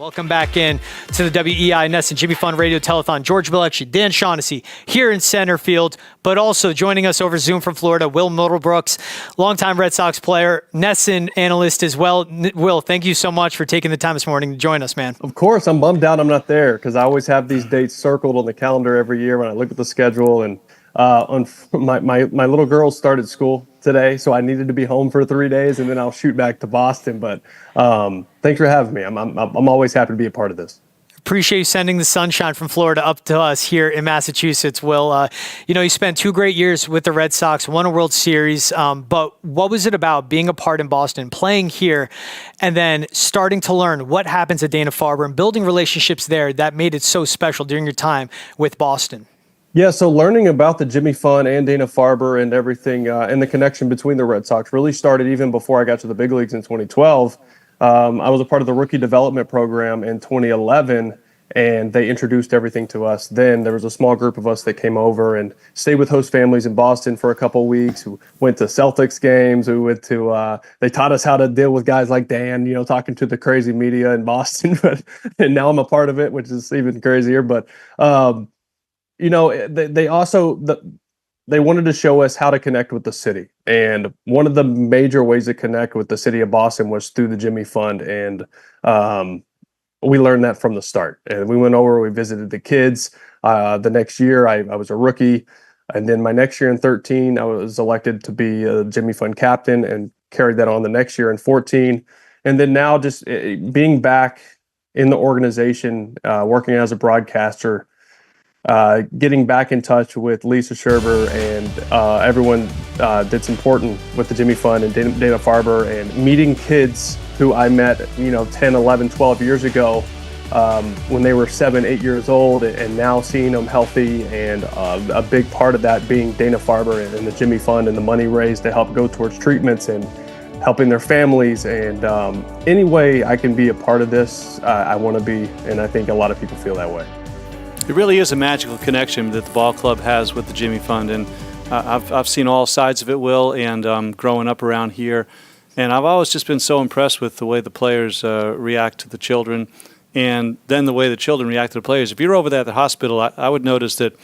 Welcome back in to the WEEI NESN Jimmy Fund Radio Telethon. George Bilecki, Dan Shaughnessy here in center field, but also joining us over Zoom from Florida, Will Middlebrooks, longtime Red Sox player, NESN analyst as well. Will, thank you so much for taking the time this morning to join us, man. Of course, I'm bummed out I'm not there because I always have these dates circled on the calendar every year when I look at the schedule. And my little girl started school today, so I needed to be home for 3 days, and then I'll shoot back to Boston. But thanks for having me. I'm always happy to be a part of this. Appreciate you sending the sunshine from Florida up to us here in Massachusetts, Will. You spent 2 great years with the Red Sox, won a World Series, but what was it about being a part in Boston, playing here, and then starting to learn what happens at Dana-Farber and building relationships there that made it so special during your time with Boston? Yeah, so learning about the Jimmy Fund and Dana-Farber and everything and the connection between the Red Sox really started even before I got to the big leagues in 2012. I was a part of the rookie development program in 2011, and they introduced everything to us. Then there was a small group of us that came over and stayed with host families in Boston for a couple of weeks, who went to Celtics games, who went to, they taught us how to deal with guys like Dan, talking to the crazy media in Boston. And now I'm a part of it, which is even crazier. But, they also, they wanted to show us how to connect with the city. And one of the major ways to connect with the city of Boston was through the Jimmy Fund. And we learned that from the start. And we went over, we visited the kids. The next year, I was a rookie. And then my next year in 13, I was elected to be a Jimmy Fund captain and carried that on the next year in 14. And then now just being back in the organization, working as a broadcaster, getting back in touch with Lisa Scherber and everyone that's important with the Jimmy Fund and Dana-Farber, and meeting kids who I met, 10, 11, 12 years ago when they were 7, 8 years old, and now seeing them healthy, and a big part of that being Dana-Farber and the Jimmy Fund and the money raised to help go towards treatments and helping their families. And any way I can be a part of this, I want to be, and I think a lot of people feel that way. It really is a magical connection that the ball club has with the Jimmy Fund, and I've seen all sides of it, Will, and growing up around here, and I've always just been so impressed with the way the players react to the children, and then the way the children react to the players. If you're over there at the hospital, I would notice that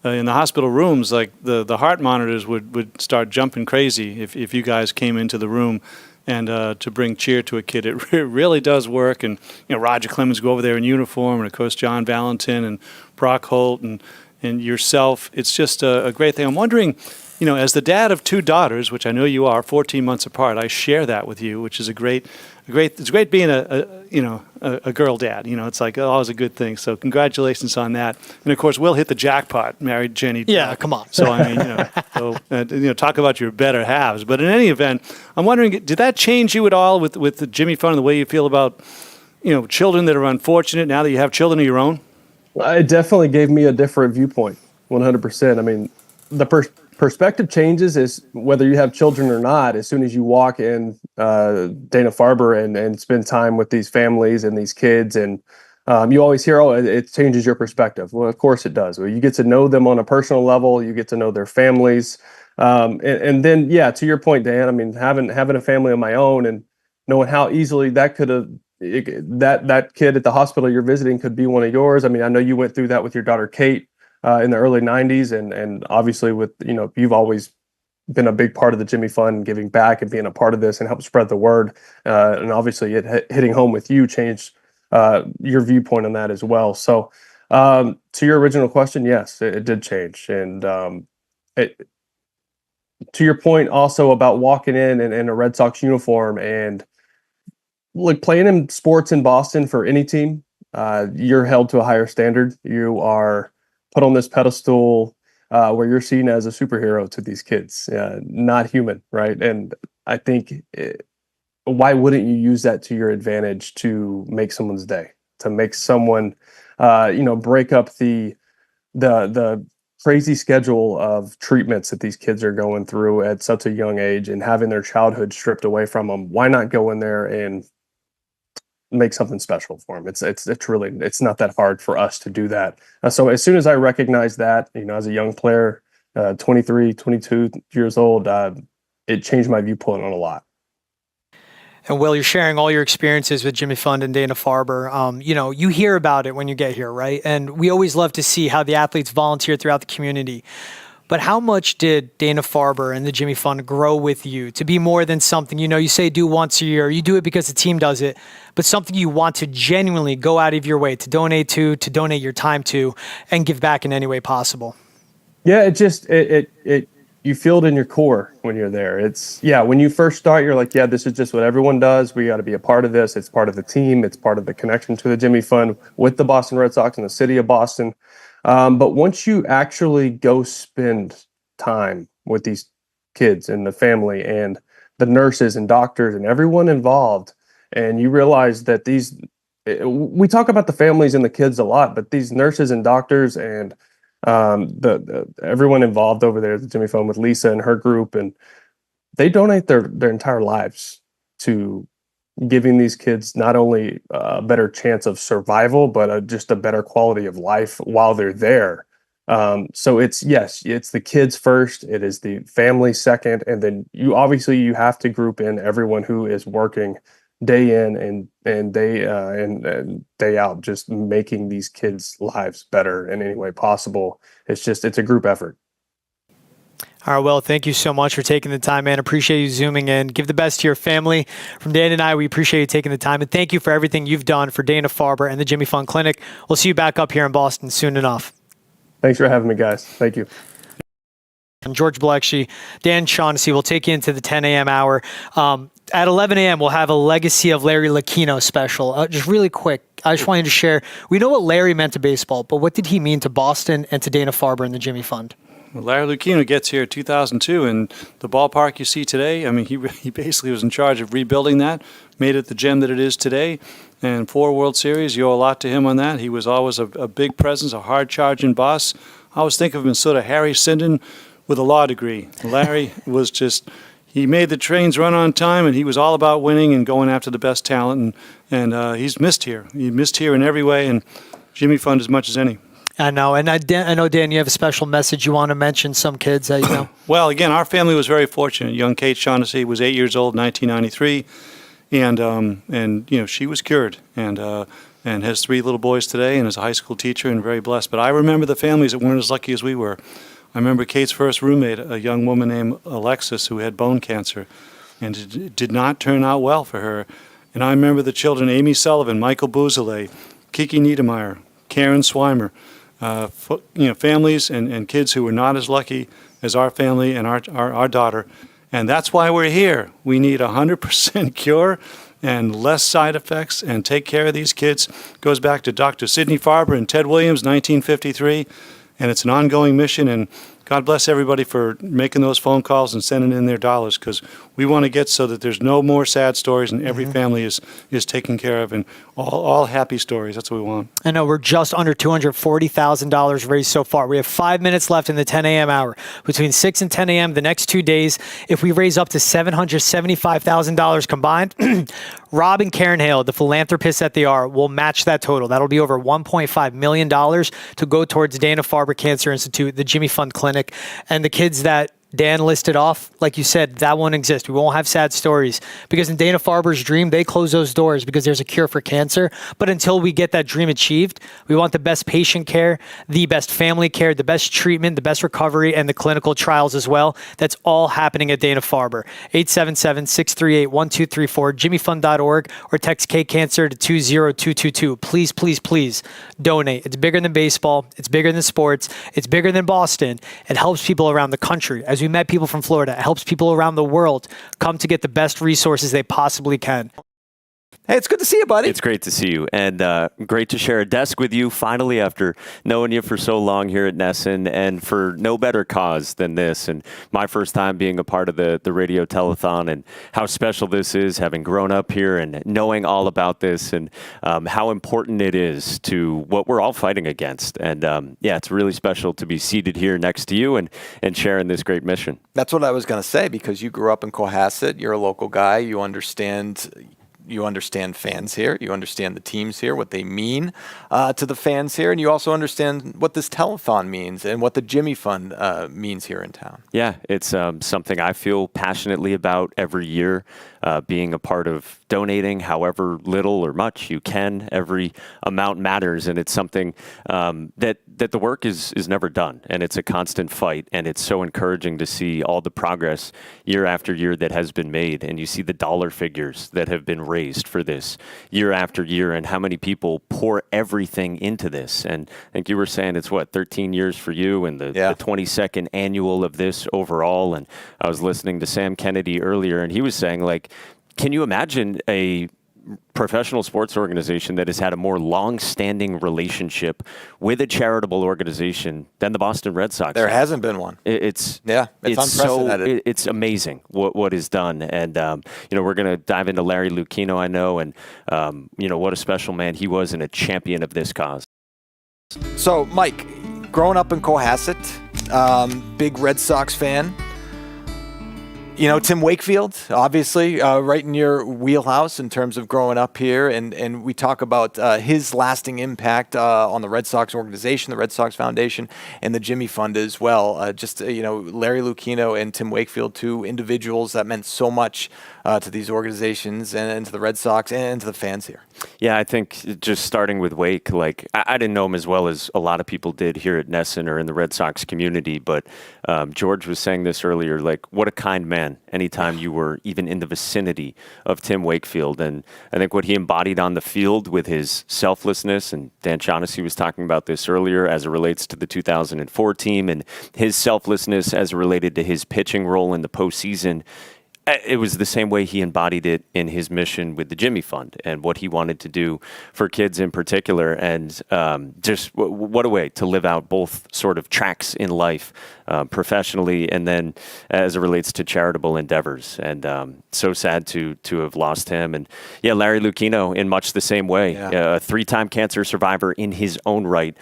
in the hospital rooms, like the heart monitors would start jumping crazy if you guys came into the room. And to bring cheer to a kid, it really does work. And Roger Clemens go over there in uniform, and of course John Valentin and Brock Holt and yourself. It's just a great thing. I'm wondering, as the dad of 2 daughters, which I know you are, 14 months apart, I share that with you, which is it's great being a girl dad. It's like always a good thing. So congratulations on that. And of course, Will hit the jackpot, married Jenny. Yeah, come on. So I mean, talk about your better halves. But in any event, I'm wondering, did that change you at all with the Jimmy Fund and the way you feel about children that are unfortunate now that you have children of your own? It definitely gave me a different viewpoint, 100%. I mean, the perspective changes is whether you have children or not. As soon as you walk in Dana-Farber and spend time with these families and these kids, and you always hear, it changes your perspective. Well, of course it does. Well, you get to know them on a personal level. You get to know their families. And then, yeah, to your point, Dan, I mean, having a family of my own and knowing how easily that could have, that kid at the hospital you're visiting could be one of yours. I mean, I know you went through that with your daughter, Kate, in the early 90s. And obviously with, you've always been a big part of the Jimmy Fund and giving back and being a part of this and help spread the word. And obviously hitting home with you changed your viewpoint on that as well. So to your original question, yes, it did change. And to your point also about walking in a Red Sox uniform and like playing in sports in Boston for any team, you're held to a higher standard. You are put on this pedestal where you're seen as a superhero to these kids, not human, right? And I think why wouldn't you use that to your advantage to make someone's day, to make someone, break up the crazy schedule of treatments that these kids are going through at such a young age and having their childhood stripped away from them? Why not go in there and make something special for them? It's not that hard for us to do that. So as soon as I recognized that, as a young player, 23, 22 years old, it changed my viewpoint on a lot. And Will, you're sharing all your experiences with Jimmy Fund and Dana-Farber. You hear about it when you get here, right? And we always love to see how the athletes volunteer throughout the community. But how much did Dana-Farber and the Jimmy Fund grow with you to be more than something, you say do once a year, you do it because the team does it, but something you want to genuinely go out of your way to donate to donate your time to, and give back in any way possible? Yeah, you feel it in your core when you're there. When you first start, you're like, yeah, this is just what everyone does. We got to be a part of this. It's part of the team. It's part of the connection to the Jimmy Fund with the Boston Red Sox and the city of Boston. But once you actually go spend time with these kids and the family and the nurses and doctors and everyone involved, and you realize that we talk about the families and the kids a lot, but these nurses and doctors and everyone involved over there at the Jimmy Fund with Lisa and her group, and they donate their entire lives to giving these kids not only a better chance of survival, but just a better quality of life while they're there. So it's the kids first, it is the family second, and then you have to group in everyone who is working day in and day out, just making these kids' lives better in any way possible. It's a group effort. All right, well, thank you so much for taking the time, man. Appreciate you zooming in. Give the best to your family. From Dan and I, we appreciate you taking the time, and thank you for everything you've done for Dana-Farber and the Jimmy Fund Clinic. We'll see you back up here in Boston soon enough. Thanks for having me, guys. Thank you. And George Blackshear, Dan Shaughnessy will take you into the 10 a.m. hour. At 11 a.m., we'll have a Legacy of Larry Lucchino special. Just really quick, I just wanted to share, we know what Larry meant to baseball, but what did he mean to Boston and to Dana-Farber and the Jimmy Fund? Well, Larry Lucchino gets here in 2002, and the ballpark you see today, I mean, he basically was in charge of rebuilding that, made it the gem that it is today, and 4 World Series. You owe a lot to him on that. He was always a big presence, a hard-charging boss. I always think of him as sort of Harry Sinden with a law degree. Larry was just, he made the trains run on time, and he was all about winning and going after the best talent, and he's missed here. He missed here in every way, and Jimmy Fund as much as any. I know, and I know, Dan, you have a special message you want to mention some kids that you know. Well, again, our family was very fortunate. Young Kate Shaughnessy was 8 years old in 1993, and she was cured, and has 3 little boys today, and is a high school teacher and very blessed. But I remember the families that weren't as lucky as we were. I remember Kate's first roommate, a young woman named Alexis, who had bone cancer, and it did not turn out well for her. And I remember the children, Amy Sullivan, Michael Bouzele, Kiki Niedermeyer, Caron Swimer, families and kids who were not as lucky as our family and our daughter. And that's why we're here. We need 100% cure and less side effects and take care of these kids. Goes back to Dr. Sidney Farber and Ted Williams, 1953. And it's an ongoing mission, and God bless everybody for making those phone calls and sending in their dollars, because we want to get so that there's no more sad stories and every family is taken care of, and all happy stories. That's what we want. I know we're just under $240,000 raised so far. We have 5 minutes left in the 10 a.m. hour. Between 6 and 10 a.m. the next 2 days, if we raise up to $775,000 combined, Rob and Karen Hale, the philanthropists that they are, will match that total. That'll be over $1.5 million to go towards Dana-Farber Cancer Institute, the Jimmy Fund Clinic, and the kids that Dan listed off, like you said, that won't exist. We won't have sad stories, because in Dana-Farber's dream, they close those doors because there's a cure for cancer. But until we get that dream achieved, we want the best patient care, the best family care, the best treatment, the best recovery, and the clinical trials as well. That's all happening at Dana-Farber. 877-638-1234, jimmyfund.org, or text K-Cancer to 20222. Please, please, please donate. It's bigger than baseball. It's bigger than sports. It's bigger than Boston. It helps people around the country. As we met people from Florida, it helps people around the world come to get the best resources they possibly can. Hey, it's good to see you, buddy. It's great to see you, and great to share a desk with you finally after knowing you for so long here at NESN, and for no better cause than this. And my first time being a part of the radio telethon, and how special this is, having grown up here and knowing all about this, and how important it is to what we're all fighting against. And it's really special to be seated here next to you and sharing this great mission. That's what I was going to say, because you grew up in Cohasset. You're a local guy. You understand you understand fans here, you understand the teams here, what they mean to the fans here, and you also understand what this telethon means and what the Jimmy Fund means here in town. Yeah, it's something I feel passionately about every year, being a part of donating however little or much you can. Every amount matters, and it's something that the work is never done, and it's a constant fight, and it's so encouraging to see all the progress year after year that has been made, and you see the dollar figures that have been raised for this year after year, and how many people pour everything into this. And I think you were saying it's 13 years for you, and the 22nd annual of this overall. And I was listening to Sam Kennedy earlier, and he was saying, like, can you imagine a professional sports organization that has had a more long-standing relationship with a charitable organization than the Boston Red Sox? There hasn't been one. It's unprecedented. It's amazing what is done, and we're going to dive into Larry Lucchino, I know, and what a special man he was and a champion of this cause. So, Mike, growing up in Cohasset, big Red Sox fan. Tim Wakefield, obviously, right in your wheelhouse in terms of growing up here. And we talk about his lasting impact on the Red Sox organization, the Red Sox Foundation, and the Jimmy Fund as well. Larry Lucchino and Tim Wakefield, two individuals that meant so much to these organizations and to the Red Sox and to the fans here. Yeah, I think just starting with Wake, like I didn't know him as well as a lot of people did here at NESN or in the Red Sox community, but George was saying this earlier, like what a kind man anytime you were even in the vicinity of Tim Wakefield. And I think what he embodied on the field with his selflessness, and Dan Shaughnessy was talking about this earlier as it relates to the 2004 team, and his selflessness as it related to his pitching role in the postseason. It was the same way he embodied it in his mission with the Jimmy Fund and what he wanted to do for kids in particular. And just what a way to live out both sort of tracks in life, professionally and then as it relates to charitable endeavors. And so sad to have lost him. And yeah, Larry Lucchino in much the same way, a three-time cancer survivor in his own right,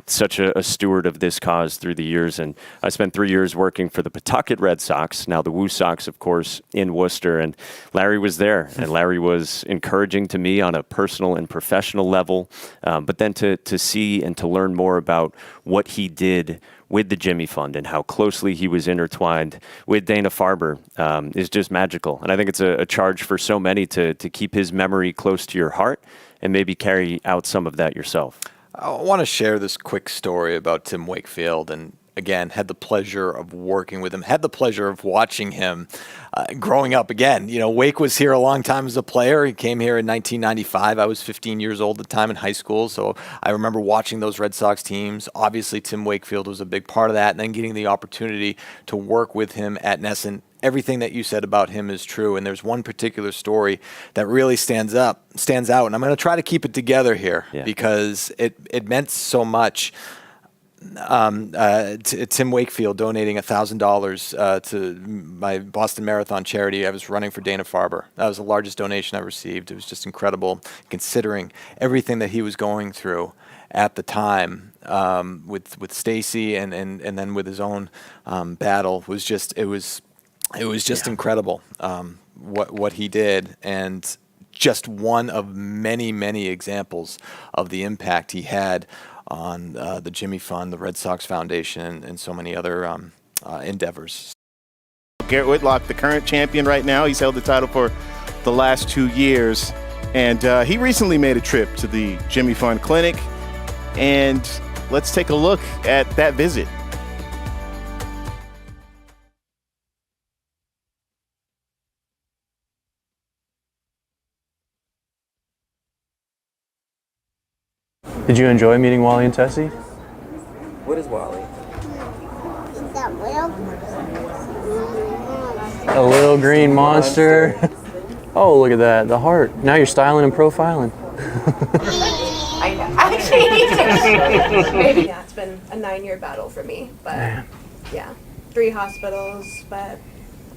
such a steward of this cause through the years. And I spent 3 years working for the Pawtucket Red Sox, now the Woo Sox, of course, in Worcester, and Larry was there, and Larry was encouraging to me on a personal and professional level, but then to see and to learn more about what he did with the Jimmy Fund and how closely he was intertwined with Dana-Farber is just magical. And I think it's a charge for so many to keep his memory close to your heart and maybe carry out some of that yourself. I want to share this quick story about Tim Wakefield, and again, had the pleasure of working with him, had the pleasure of watching him growing up. Again, Wake was here a long time as a player. He came here in 1995. I was 15 years old at the time in high school, so I remember watching those Red Sox teams. Obviously, Tim Wakefield was a big part of that, and then getting the opportunity to work with him at NESN. Everything that you said about him is true, and there's one particular story that really stands out, and I'm going to try to keep it together here because it meant so much. Tim Wakefield donating $1,000 to my Boston Marathon charity. I was running for Dana-Farber. That was the largest donation I received. It was just incredible, considering everything that he was going through at the time with Stacy and then with his own battle. It was just incredible what he did, and just one of many examples of the impact he had on the Jimmy Fund, the Red Sox Foundation, and so many other endeavors. Garrett Whitlock, the current champion right now. He's held the title for the last 2 years. And he recently made a trip to the Jimmy Fund Clinic. And let's take a look at that visit. Did you enjoy meeting Wally and Tessie? What is Wally? A little green monster. Oh, look at that, the heart. Now you're styling and profiling. I know. Actually, yeah, it's been a 9-year battle for me, but yeah, 3 hospitals, but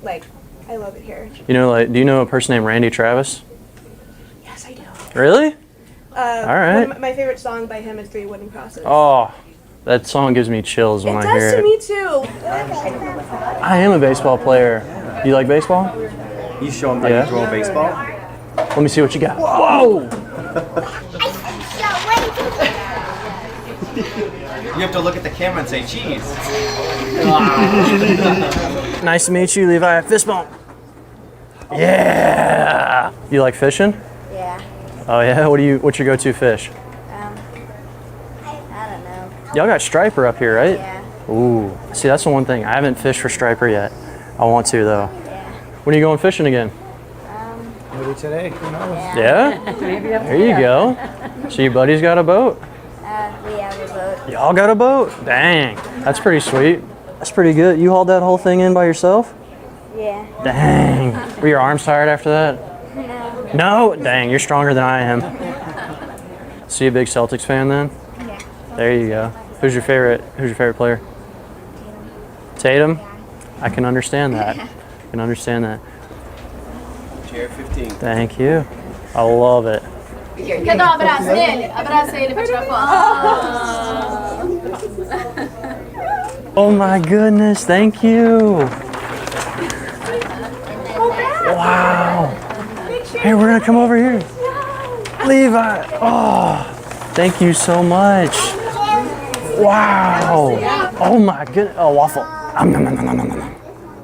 I love it here. Do you know a person named Randy Travis? Yes, I do. Really? All right. My favorite song by him is 3 Wooden Crosses. Oh, that song gives me chills when I hear it. It does to me too. I am a baseball player. Do you like baseball? You show him how you throw a baseball? Let me see what you got. Whoa! You have to look at the camera and say cheese. Nice to meet you, Levi. Fist bump. Yeah. You like fishing? Yeah. Oh yeah. What's your go-to fish? I don't know. Y'all got striper up here, right? Yeah. Ooh. See, that's the one thing. I haven't fished for striper yet. I want to though. Yeah. When are you going fishing again? Maybe today. Who knows? Yeah? There you go. So your buddy's got a boat? We have a boat. Y'all got a boat? Dang. That's pretty sweet. That's pretty good. You hauled that whole thing in by yourself? Yeah. Dang. Were your arms tired after that? No. No? Dang, you're stronger than I am. So you a big Celtics fan then? Yeah. There you go. Who's your favorite player? Tatum? I can understand that. I can understand that. Chair 15. Thank you. I love it. Когда образили, Oh my goodness, thank you. Wow. Hey, we're gonna come over here. Levi. Oh, thank you so much. Wow. Oh my goodness. Oh, waffle. I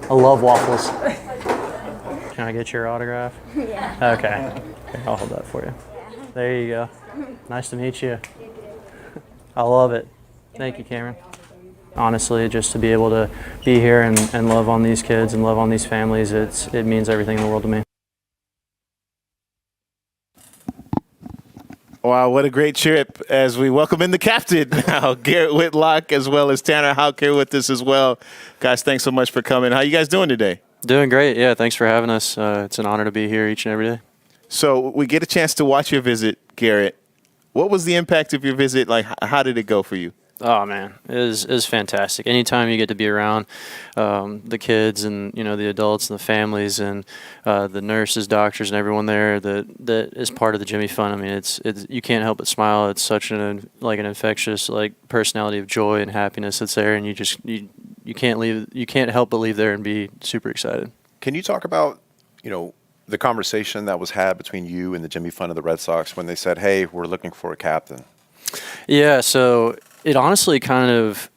love waffles. Can I get your autograph? Yeah. Okay. Here, I'll hold that for you. There you go. Nice to meet you. I love it. Thank you, Cameron. Honestly, just to be able to be here and love on these kids and love on these families, it means everything in the world to me. Wow, what a great trip as we welcome in the captain now, Garrett Whitlock, as well as Tanner Houck here with us as well. Guys, thanks so much for coming. How you guys doing today? Doing great. Yeah, thanks for having us. It's an honor to be here each and every day. So we get a chance to watch your visit, Garrett. What was the impact of your visit? Like, how did it go for you? Oh man, it is fantastic. Anytime you get to be around the kids and the adults and the families and the nurses, doctors, and everyone there that is part of the Jimmy Fund. I mean, it's you can't help but smile. It's such an infectious personality of joy and happiness that's there, and you can't help but leave there and be super excited. Can you talk about the conversation that was had between you and the Jimmy Fund of the Red Sox when they said, "Hey, we're looking for a captain"? Yeah, so it honestly kind of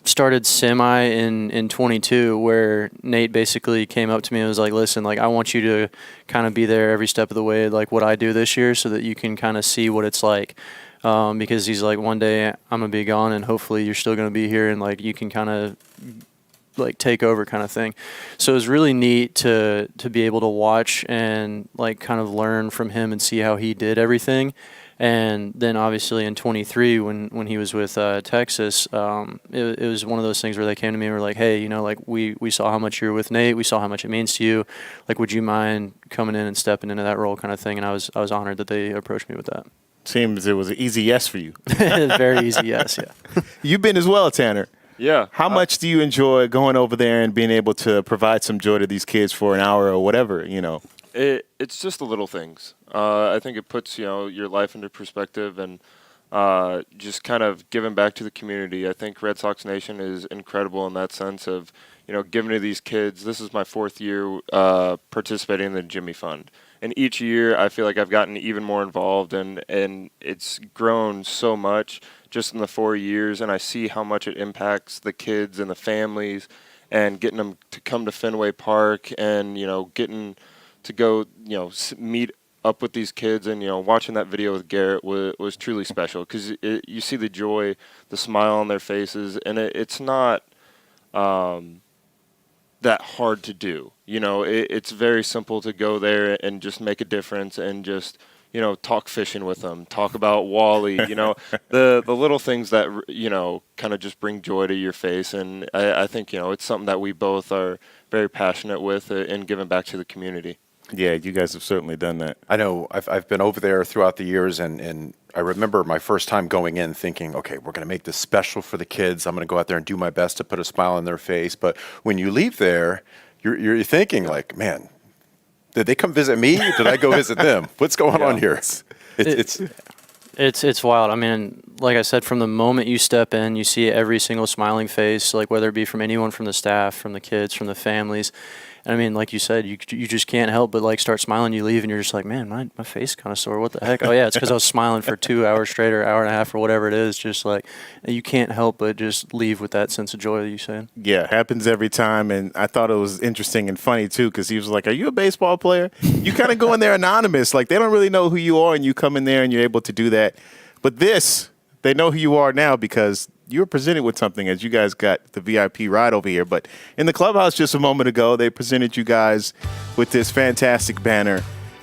started semi in 22 where Nate basically came up to me and was like, listen, I want you to kind of be there every step of the way, like what I do this year, so that you can kind of see what it's like. Because he's like, one day I'm going to be gone and hopefully you're still going to be here and you can kind of take over kind of thing. So it was really neat to be able to watch and kind of learn from him and see how he did everything. And then obviously in 23, when he was with Texas, it was one of those things where they came to me and were like, hey, we saw how much you're with Nate. We saw how much it means to you. Would you mind coming in and stepping into that role kind of thing? And I was honored that they approached me with that. Seems it was an easy yes for you. Very easy yes, yeah. You've been as well, Tanner. Yeah. How much do you enjoy going over there and being able to provide some joy to these kids for an hour or whatever, It's just the little things. I think it puts, your life into perspective and just kind of giving back to the community. I think Red Sox Nation is incredible in that sense of, giving to these kids. This is my 4th year participating in the Jimmy Fund. And each year I feel like I've gotten even more involved and it's grown so much just in the 4 years. And I see how much it impacts the kids and the families and getting them to come to Fenway Park and, getting to go, meet up with these kids and, watching that video with Garrett was truly special because you see the joy, the smile on their faces, and it's not that hard to do. It's very simple to go there and just make a difference and just, talk fishing with them, talk about Wally, the little things that, kind of just bring joy to your face. And I think, it's something that we both are very passionate with in giving back to the community. Yeah, you guys have certainly done that. I know I've been over there throughout the years, and I remember my first time going in thinking, okay, we're going to make this special for the kids. I'm going to go out there and do my best to put a smile on their face. But when you leave there, you're thinking man, did they come visit me? Did I go visit them? What's going on here? It's wild. I mean, like I said, from the moment you step in, you see every single smiling face, whether it be from anyone from the staff, from the kids, from the families. And I mean, like you said, you just can't help but like start smiling. You leave and you're just like, man, my face kind of sore. What the heck? Oh yeah, it's because I was smiling for 2 hours straight or hour and a half or whatever it is. Just like you can't help but just leave with that sense of joy that you said. Yeah, happens every time. And I thought it was interesting and funny too, because he was like, "Are you a baseball player?" You kind of go in there anonymous, like they don't really know who you are, and you come in there and you're able to do that. But this, they know who you are now because you were presented with something as you guys got the VIP ride over here. But in the clubhouse just a moment ago, they presented you guys with this fantastic banner.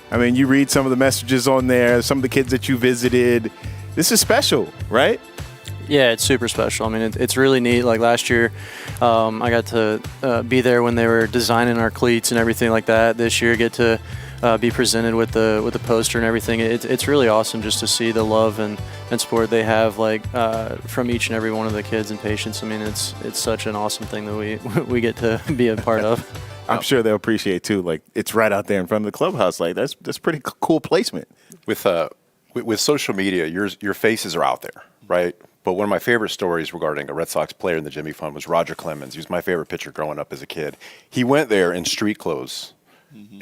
I mean, you read some of the messages on there, some of the kids that you visited. This is special, right? Yeah, it's super special. I mean, it's really neat. Like last year, I got to be there when they were designing our cleats and everything like that. This year, get to be presented with the poster and everything. It's really awesome just to see the love and support they have from each and every one of the kids and patients. I mean, it's such an awesome thing that we get to be a part of. I'm sure they'll appreciate too. Like it's right out there in front of the clubhouse. Like that's pretty cool placement. With social media, your faces are out there, right? But one of my favorite stories regarding a Red Sox player in the Jimmy Fund was Roger Clemens. He was my favorite pitcher growing up as a kid. He went there in street clothes,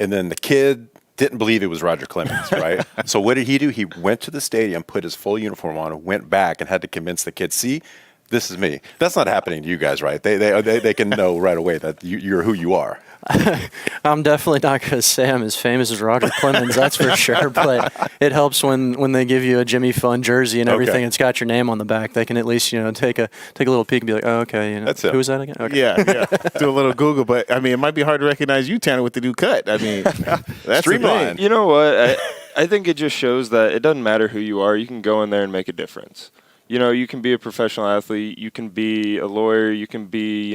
and then the kid didn't believe it was Roger Clemens, right? So what did he do? He went to the stadium, put his full uniform on, and went back and had to convince the kid, see, this is me. That's not happening to you guys, right? They can know right away that you're who you are. I'm definitely not going to say I'm as famous as Roger Clemens, that's for sure. But it helps when they give you a Jimmy Fund jersey and everything. It's got your name on the back. They can at least take a little peek and be like, oh, okay, that's it. Who was that again? Okay. Yeah. Do a little Google, but I mean, it might be hard to recognize you, Tanner, with the new cut. I mean, that's streamlined. You know what? I think it just shows that it doesn't matter who you are. You can go in there and make a difference. You can be a professional athlete, you can be a lawyer, you can be,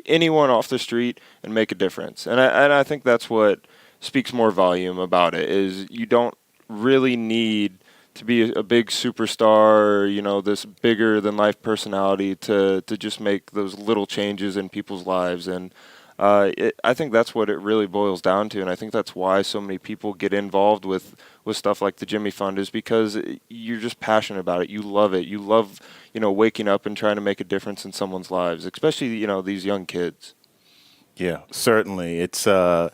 anyone off the street and make a difference. And I think that's what speaks more volume about it, is you don't really need to be a big superstar, this bigger than life personality to just make those little changes in people's lives. And I think that's what it really boils down to. And I think that's why so many people get involved with stuff like the Jimmy Fund, is because you're just passionate about it. You love it. You love, waking up and trying to make a difference in someone's lives, especially, these young kids. Yeah, certainly. It's, I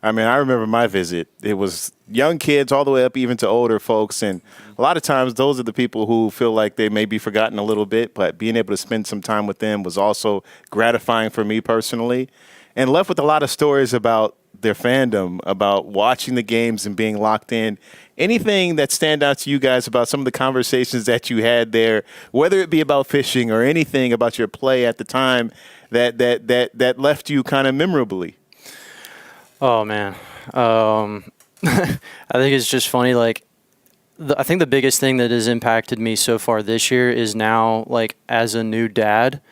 remember my visit. It was young kids all the way up even to older folks. And a lot of times those are the people who feel like they may be forgotten a little bit, but being able to spend some time with them was also gratifying for me personally, and left with a lot of stories about their fandom, about watching the games and being locked in. Anything that stand out to you guys about some of the conversations that you had there, whether it be about fishing or anything about your play at the time that left you kind of memorably? Oh man, I think it's just funny. I think the biggest thing that has impacted me so far this year is now, as a new dad,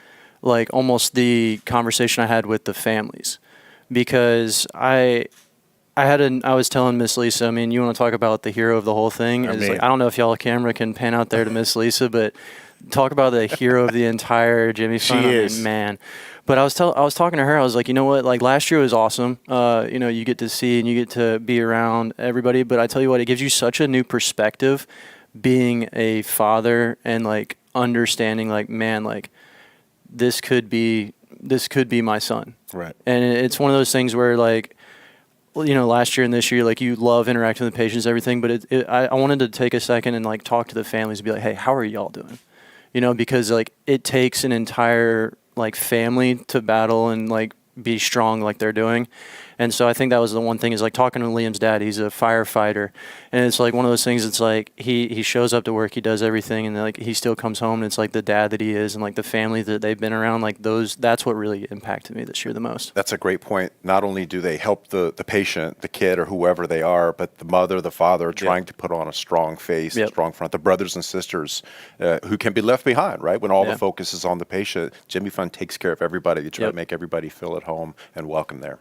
almost the conversation I had with the families. Because I was telling Miss Lisa, I mean, you want to talk about the hero of the whole thing? I don't know if y'all camera can pan out there to Miss Lisa, but talk about the hero of the entire Jimmy Fund. She is. Man. But I was talking to her, I was like, you know what, last year was awesome. You get to see and you get to be around everybody, but I tell you what, it gives you such a new perspective being a father and understanding this could be my son. Right. And it's one of those things where last year and this year, you love interacting with the patients, everything, but I wanted to take a second and talk to the families and be like, hey, how are y'all doing? Because it takes an entire family to battle and be strong like they're doing. And so I think that was the one thing, is talking to Liam's dad. He's a firefighter, and it's one of those things. It's he shows up to work, he does everything, and he still comes home, and it's the dad that he is, and the family that they've been around. That's what really impacted me this year the most. That's a great point. Not only do they help the patient, the kid, or whoever they are, but the mother, the father, are trying to put on a strong face, a strong front. The brothers and sisters who can be left behind, right? When all the focus is on the patient, Jimmy Fund takes care of everybody. They try to make everybody feel at home and welcome there.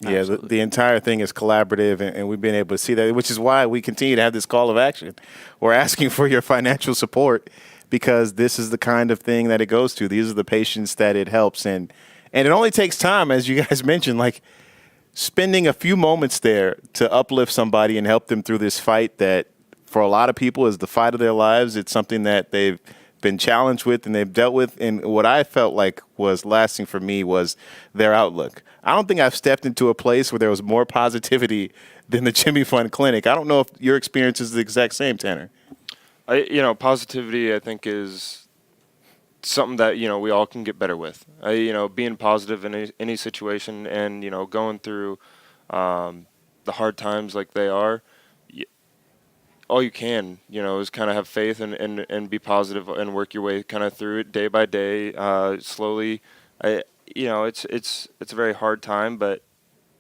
Yeah, the entire thing is collaborative, and we've been able to see that, which is why we continue to have this call of action. We're asking for your financial support, because this is the kind of thing that it goes to. These are the patients that it helps, and it only takes time, as you guys mentioned, spending a few moments there to uplift somebody and help them through this fight that, for a lot of people, is the fight of their lives. It's something that they've been challenged with and they've dealt with. And what I felt like was lasting for me was their outlook. I don't think I've stepped into a place where there was more positivity than the Jimmy Fund Clinic. I don't know if your experience is the exact same, Tanner. Positivity, I think, is something that, we all can get better with. Being positive in any situation and, going through the hard times like they are, all you can, is kind of have faith and be positive and work your way kind of through it day by day, slowly. It's a very hard time, but,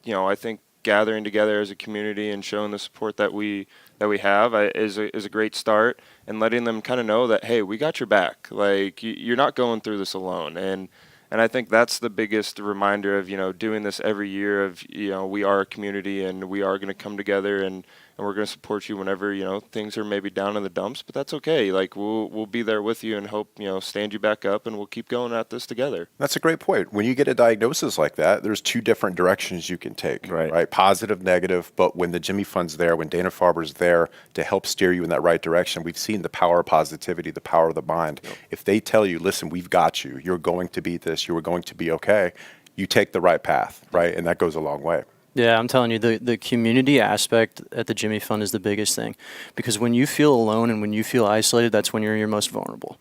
I think gathering together as a community and showing the support that we have is a great start, and letting them kind of know that, hey, we got your back. Like, you're not going through this alone. And I think that's the biggest reminder of, doing this every year of, we are a community and we are going to come together and we're going to support you whenever, things are maybe down in the dumps, but that's okay. Like, we'll be there with you and help, stand you back up, and we'll keep going at this together. That's a great point. When you get a diagnosis like that, there's two different directions you can take, right? Positive, negative, but when the Jimmy Fund's there, when Dana-Farber's there to help steer you in that right direction, we've seen the power of positivity, the power of the mind. Yep. If they tell you, listen, we've got you, you're going to beat this, you're going to be okay, you take the right path, right? And that goes a long way. Yeah, I'm telling you, the community aspect at the Jimmy Fund is the biggest thing. Because when you feel alone and when you feel isolated, that's when you're your most vulnerable.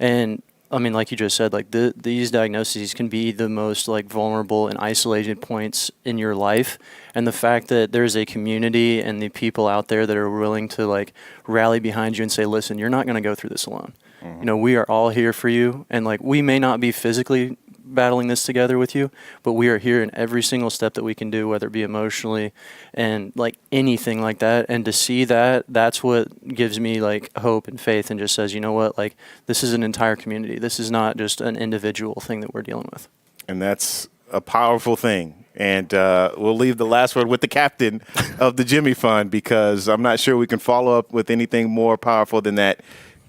And, I mean, like you just said, like these diagnoses can be the most like vulnerable and isolated points in your life. And the fact that there's a community and the people out there that are willing to like rally behind you and say, listen, you're not going to go through this alone. Mm-hmm. We are all here for you. And like, we may not be physically battling this together with you, but we are here in every single step that we can do, whether it be emotionally and like anything like that. And to see that, that's what gives me like hope and faith, and just says, you know what, like this is an entire community. This is not just an individual thing that we're dealing with. And that's a powerful thing. And we'll leave the last word with the captain of the Jimmy Fund, because I'm not sure we can follow up with anything more powerful than that.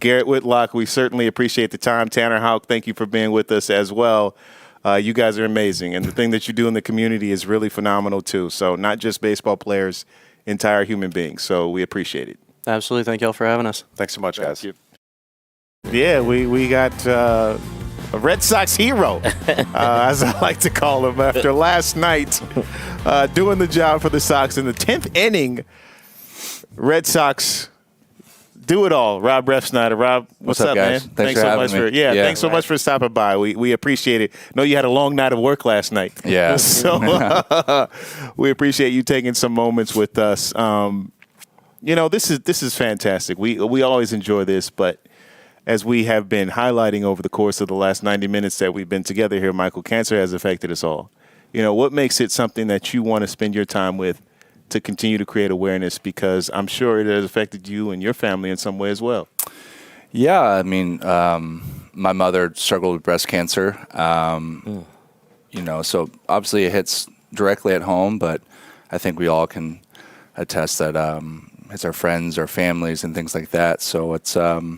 Garrett Whitlock, we certainly appreciate the time. Tanner Houck, thank you for being with us as well. You guys are amazing, and the thing that you do in the community is really phenomenal too. So not just baseball players, entire human beings. So we appreciate it. Absolutely. Thank y'all for having us. Thanks so much, guys. Thank you. Yeah, we got a Red Sox hero, as I like to call him, after last night doing the job for the Sox in the 10th inning. Red Sox do it all. Rob Refsnyder. Rob, what's up, guys? man? Thanks so much for thanks so much for stopping by. We appreciate it. Know you had a long night of work last night. Yeah. So we appreciate you taking some moments with us. This is fantastic. We always enjoy this, but as we have been highlighting over the course of the last 90 minutes that we've been together here, Michael, cancer has affected us all. What makes it something that you want to spend your time with to continue to create awareness? Because I'm sure it has affected you and your family in some way as well. Yeah, I mean, my mother struggled with breast cancer. So obviously it hits directly at home, but I think we all can attest that it's our friends, our families, and things like that. So it's, so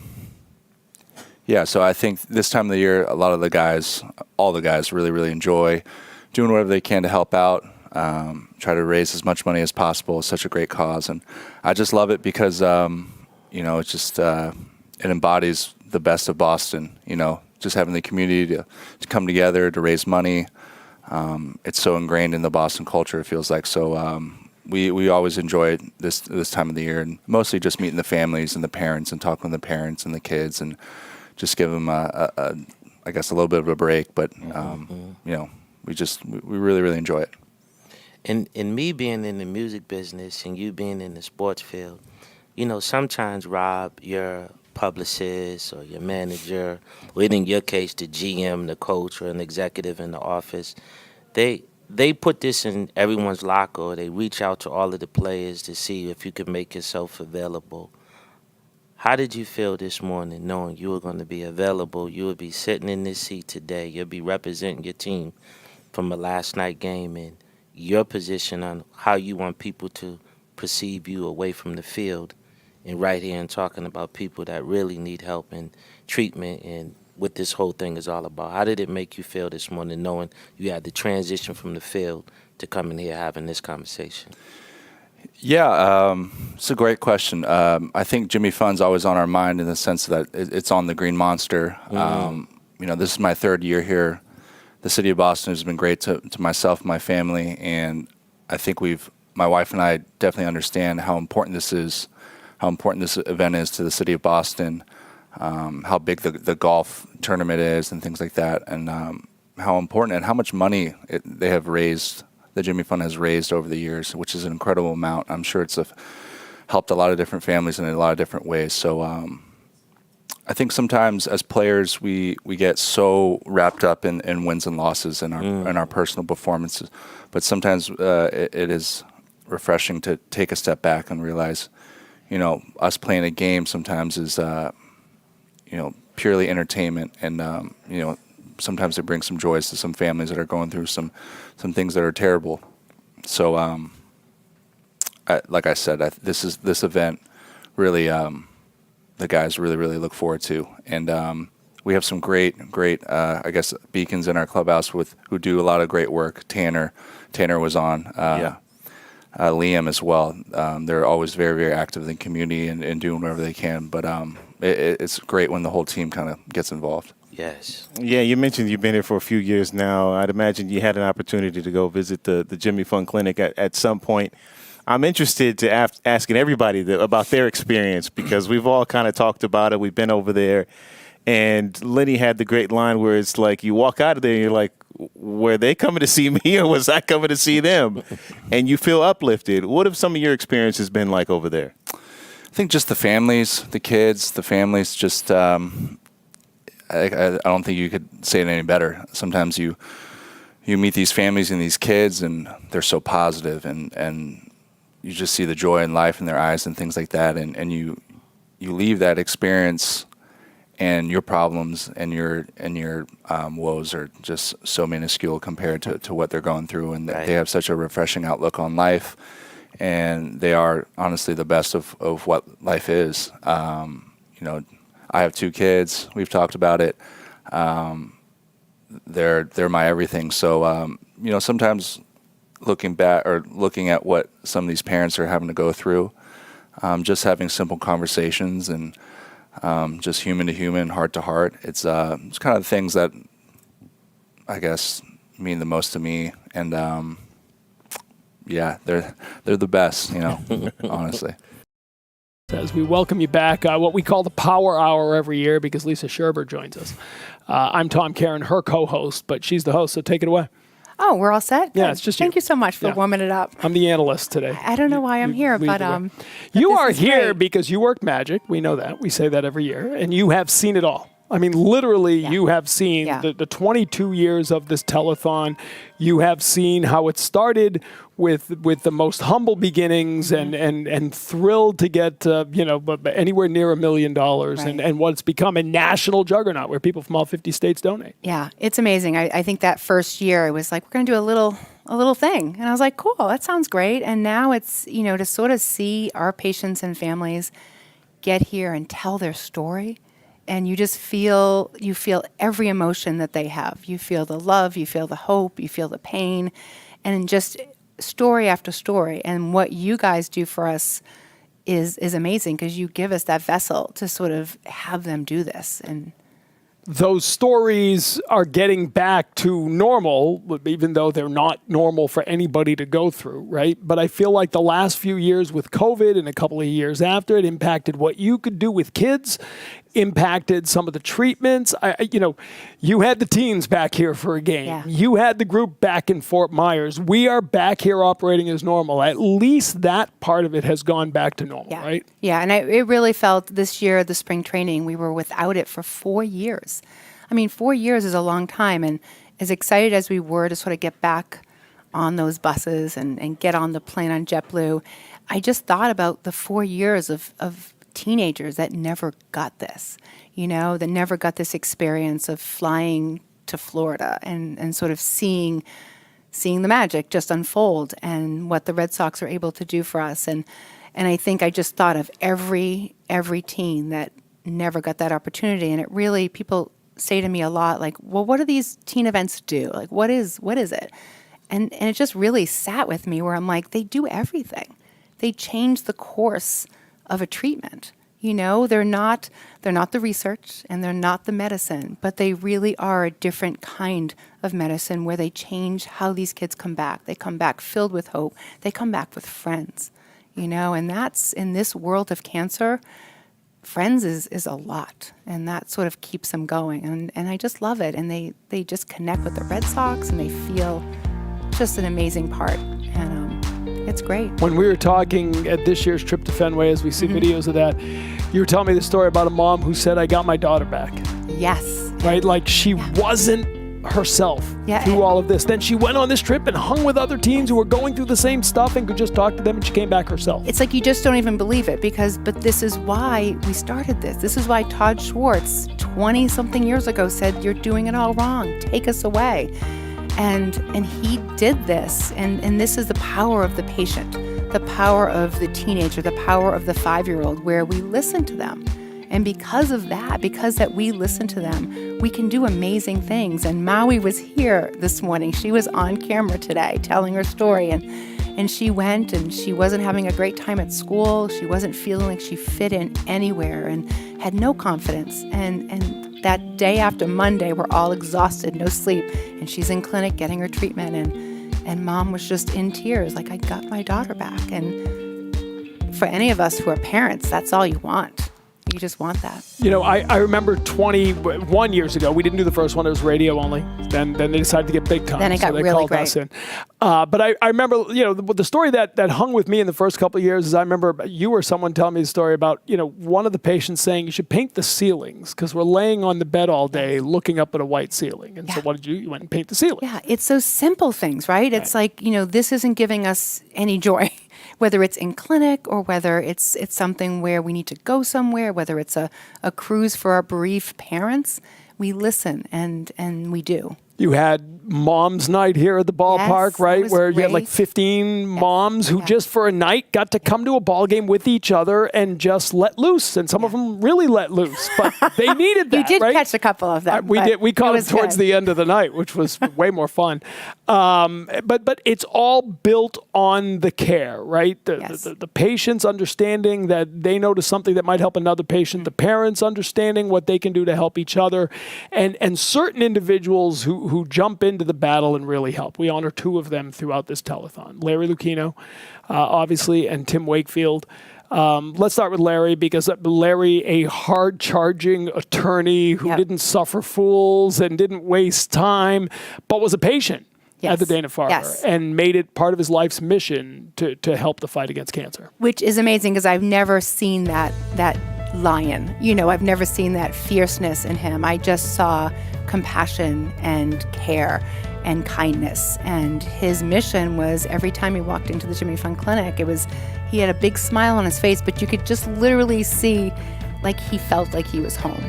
I think this time of the year, a lot of the guys, all the guys really, really enjoy doing whatever they can to help out. Try to raise as much money as possible. It's such a great cause, and I just love it because it's just it embodies the best of Boston. Just having the community to come together to raise money. It's so ingrained in the Boston culture. It feels like so. We always enjoy it this time of the year, and mostly just meeting the families and the parents and talking with the parents and the kids, and just give them I guess a little bit of a break. But we really, really enjoy it. And me being in the music business and you being in the sports field, sometimes, Rob, your publicist or your manager, or in your case, the GM, the coach, or an executive in the office, they put this in everyone's locker, or they reach out to all of the players to see if you could make yourself available. How did you feel this morning knowing you were going to be available? You would be sitting in this seat today. You'll be representing your team from a last night game, and your position on how you want people to perceive you away from the field, and right here and talking about people that really need help and treatment and what this whole thing is all about. How did it make you feel this morning knowing you had to transition from the field to coming here having this conversation? Yeah, it's a great question. I think Jimmy Fund's always on our mind in the sense that it's on the Green Monster. This is my third year here. The city of Boston has been great to myself and my family, and I think my wife and I definitely understand how important this is, how important this event is to the city of Boston, how big the golf tournament is and things like that, and how important and how much money they have raised, the Jimmy Fund has raised over the years, which is an incredible amount. I'm sure it's helped a lot of different families in a lot of different ways. So I think sometimes as players we get so wrapped up in wins and losses and our personal performances, but sometimes it is refreshing to take a step back and realize, us playing a game sometimes is purely entertainment, and sometimes it brings some joys to some families that are going through some things that are terrible. So like I said, this event really the guys really look forward to, and we have some great beacons in our clubhouse who do a lot of great work. Tanner was on. Liam as well. They're always very, very active in the community and doing whatever they can. But it's great when the whole team kind of gets involved. Yes. Yeah, you mentioned you've been here for a few years now. I'd imagine you had an opportunity to go visit the Jimmy Fund Clinic at some point. I'm interested to asking everybody about their experience, because we've all kind of talked about it. We've been over there. And Lenny had the great line where it's like you walk out of there and you're like, were they coming to see me or was I coming to see them? And you feel uplifted. What have some of your experiences been like over there? I think just the families, the kids, the families, just I don't think you could say it any better. Sometimes you meet these families and these kids and they're so positive, and you just see the joy in life in their eyes and things like that. And you leave that experience, and your problems and your woes are just so minuscule compared to what they're going through. And they have such a refreshing outlook on life, and they are honestly the best of what life is. I have 2 kids. We've talked about it. They're my everything. So sometimes looking back or looking at what some of these parents are having to go through, just having simple conversations and just human to human, heart to heart. It's kind of things that I guess mean the most to me, and they're the best, honestly. As we welcome you back, what we call the Power Hour every year, because Lisa Scherber joins us. I'm Tom Caron, her co-host, but she's the host, so take it away. Oh, we're all set? Yeah, it's just Thank you so much for warming it up. I'm the analyst today. I don't know why I'm here, but you are here because you work magic. We know that. We say that every year. And you have seen it all. I mean, literally, you have seen the 22 years of this telethon. You have seen how it started with the most humble beginnings, and thrilled to get anywhere near $1 million, and what's become a national juggernaut where people from all 50 states donate. Yeah, it's amazing. I think that first year it was like, we're going to do a little thing, and I was like, cool, that sounds great. And now it's to sort of see our patients and families get here and tell their story. And you just feel every emotion that they have. You feel the love, you feel the hope, you feel the pain, and just story after story. And what you guys do for us is amazing, because you give us that vessel to sort of have them do this. And those stories are getting back to normal, even though they're not normal for anybody to go through, right? But I feel like the last few years with COVID and a couple of years after, it impacted what you could do with kids, impacted some of the treatments. You had the teens back here for a game. Yeah. You had the group back in Fort Myers. We are back here operating as normal. At least that part of it has gone back to normal, right? Yeah, and it really felt this year, the spring training, we were without it for 4 years. I mean, 4 years is a long time, and as excited as we were to sort of get back on those buses and get on the plane on JetBlue, I just thought about the 4 years of teenagers that never got this, that never got this experience of flying to Florida and sort of seeing the magic just unfold and what the Red Sox are able to do for us. And I think I just thought of every teen that never got that opportunity. And it really, people say to me a lot, like, well, what do these teen events do? Like, what is it? And it just really sat with me where I'm like, they do everything. they change the course of a treatment. You know, they're not the research and they're not the medicine, but they really are a different kind of medicine where they change how these kids come back. They come back filled with hope. They come back with friends, you know, and that's, in this world of cancer, friends is a lot, and that sort of keeps them going. And I just love it. And they just connect with the Red Sox, and they feel just an amazing part. And it's great. When we were talking at this year's trip to Fenway, as we see videos of that, you were telling me the story about a mom who said, I got my daughter back. Yes. Right? Like she wasn't herself through all of this. Then she went on this trip and hung with other teens who were going through the same stuff and could just talk to them, and she came back herself. It's like you just don't even believe it but this is why we started this. This is why Todd Schwartz 20-something years ago said, you're doing it all wrong. Take us away. And he did this, and this is the power of the patient, the power of the teenager, the power of the 5-year-old, where we listen to them. And because of that, because that we listen to them, we can do amazing things. And Maui was here this morning. She was on camera today telling her story, and she went, and she wasn't having a great time at school. She wasn't feeling like she fit in anywhere and had no confidence. And that day after Monday, we're all exhausted, no sleep, and she's in clinic getting her treatment, and Mom was just in tears, like, I got my daughter back. And for any of us who are parents, that's all you want. You just want that. You know, I remember 21 years ago, we didn't do the first one, it was radio only. Then they decided to get big time. Then it got they really called great. us in. But I remember, you know, the story that hung with me in the first couple of years is I remember you or someone telling me the story about, you know, one of the patients saying you should paint the ceilings because we're laying on the bed all day looking up at a white ceiling. And so what did you do? You went and paint the ceiling. Yeah, it's those simple things, right? It's like, you know, this isn't giving us any joy, whether it's in clinic or whether it's something where we need to go somewhere, whether it's a cruise for our bereaved parents. We listen and we do. You had Mom's Night here at the ballpark, right? Where you had like 15 moms who just for a night got to come to a ball game with each other and just let loose. And some of them really let loose, but they needed that, You did right? catch a couple of them. We did. We caught it them towards good. the end of the night, which was way more fun. But it's all built on the care, right? The patients understanding that they notice something that might help another patient. The parents understanding what they can do to help each other, and certain individuals who jump into the battle and really help. We honor 2 of them throughout this telethon: Larry Lucchino, obviously, and Tim Wakefield. Let's start with Larry, because Larry, a hard-charging attorney who didn't suffer fools and didn't waste time, but was a patient at the Dana-Farber and made it part of his life's mission to help the fight against cancer. Which is amazing because I've never seen that lion. You know, I've never seen that fierceness in him. I just saw compassion and care and kindness. And his mission was every time he walked into the Jimmy Fund Clinic, he had a big smile on his face, but you could just literally see like he felt like he was home,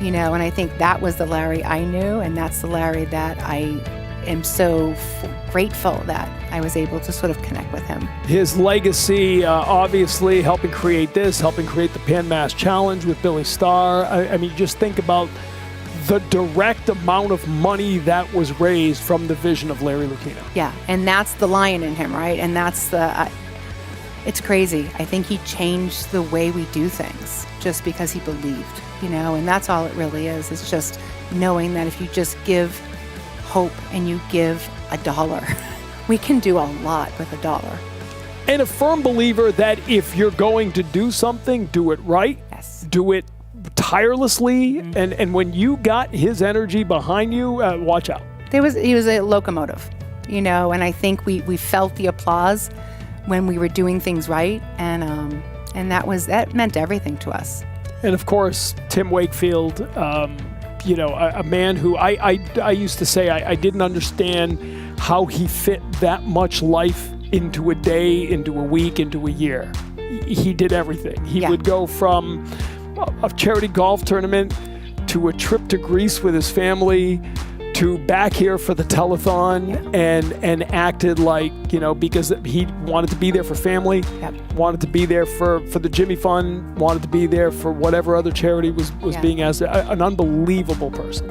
you know, and I think that was the Larry I knew, and that's the Larry that I am so grateful that I was able to sort of connect with him. His legacy, obviously, helping create the Pan Mass Challenge with Billy Starr. I mean, just think about the direct amount of money that was raised from the vision of Larry Lucchino. Yeah, and that's the lion in him, right? And that's it's crazy. I think he changed the way we do things just because he believed, you know, and that's all it really is. It's just knowing that if you just give hope and you give $1, we can do a lot with $1. And a firm believer that if you're going to do something, do it right. Yes. Do it tirelessly. And when you got his energy behind you, watch out. He was a locomotive, you know, and I think we felt the applause when we were doing things right, and that meant everything to us. And of course, Tim Wakefield, you know, a man who I used to say I didn't understand how he fit that much life into a day, into a week, into a year. He did everything. He would go from a charity golf tournament to a trip to Greece with his family to back here for the telethon and acted like, you know, because he wanted to be there for family, wanted to be there for the Jimmy Fund, wanted to be there for whatever other charity was being asked. An unbelievable person.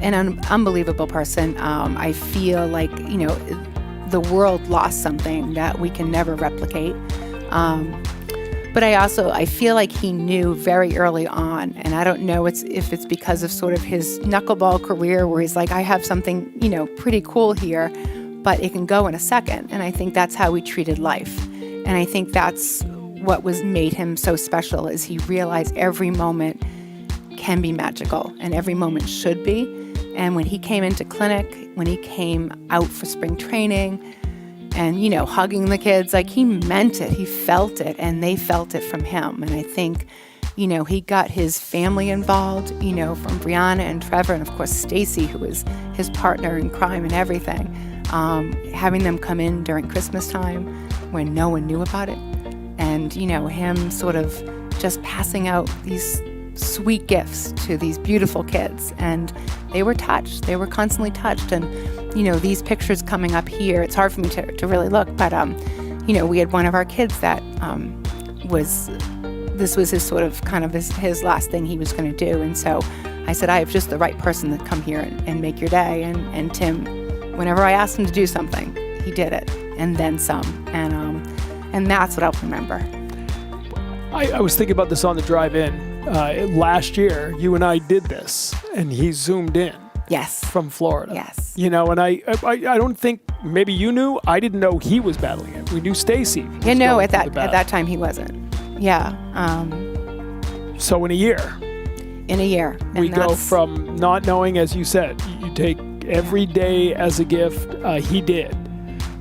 An unbelievable person. I feel like, you know, the world lost something that we can never replicate. But I feel like he knew very early on, and I don't know if it's because of sort of his knuckleball career where he's like, I have something, pretty cool here, but it can go in a second. And I think that's how he treated life. And I think that's what made him so special, is he realized every moment can be magical and every moment should be. And when he came into clinic, when he came out for spring training and, hugging the kids, like, he meant it, he felt it, and they felt it from him. And I think, he got his family involved, from Brianna and Trevor, and of course Stacy, who was his partner in crime and everything, having them come in during Christmas time when no one knew about it. And, him sort of just passing out these sweet gifts to these beautiful kids. And they were touched. They were constantly touched. And, these pictures coming up here, it's hard for me to really look, but, we had one of our kids that this was his sort of kind of his last thing he was going to do. And so I said, I have just the right person to come here and make your day. And Tim, whenever I asked him to do something, he did it, and then some. And that's what I'll remember. I was thinking about this on the drive in. Last year, you and I did this, and he zoomed in. Yes. From Florida. Yes. And I don't think, maybe you knew, I didn't know he was battling it. We knew Stacy. Yeah, no, at that time he wasn't. Yeah. So in a year. We go from not knowing, as you said, you take every day as a gift. He did.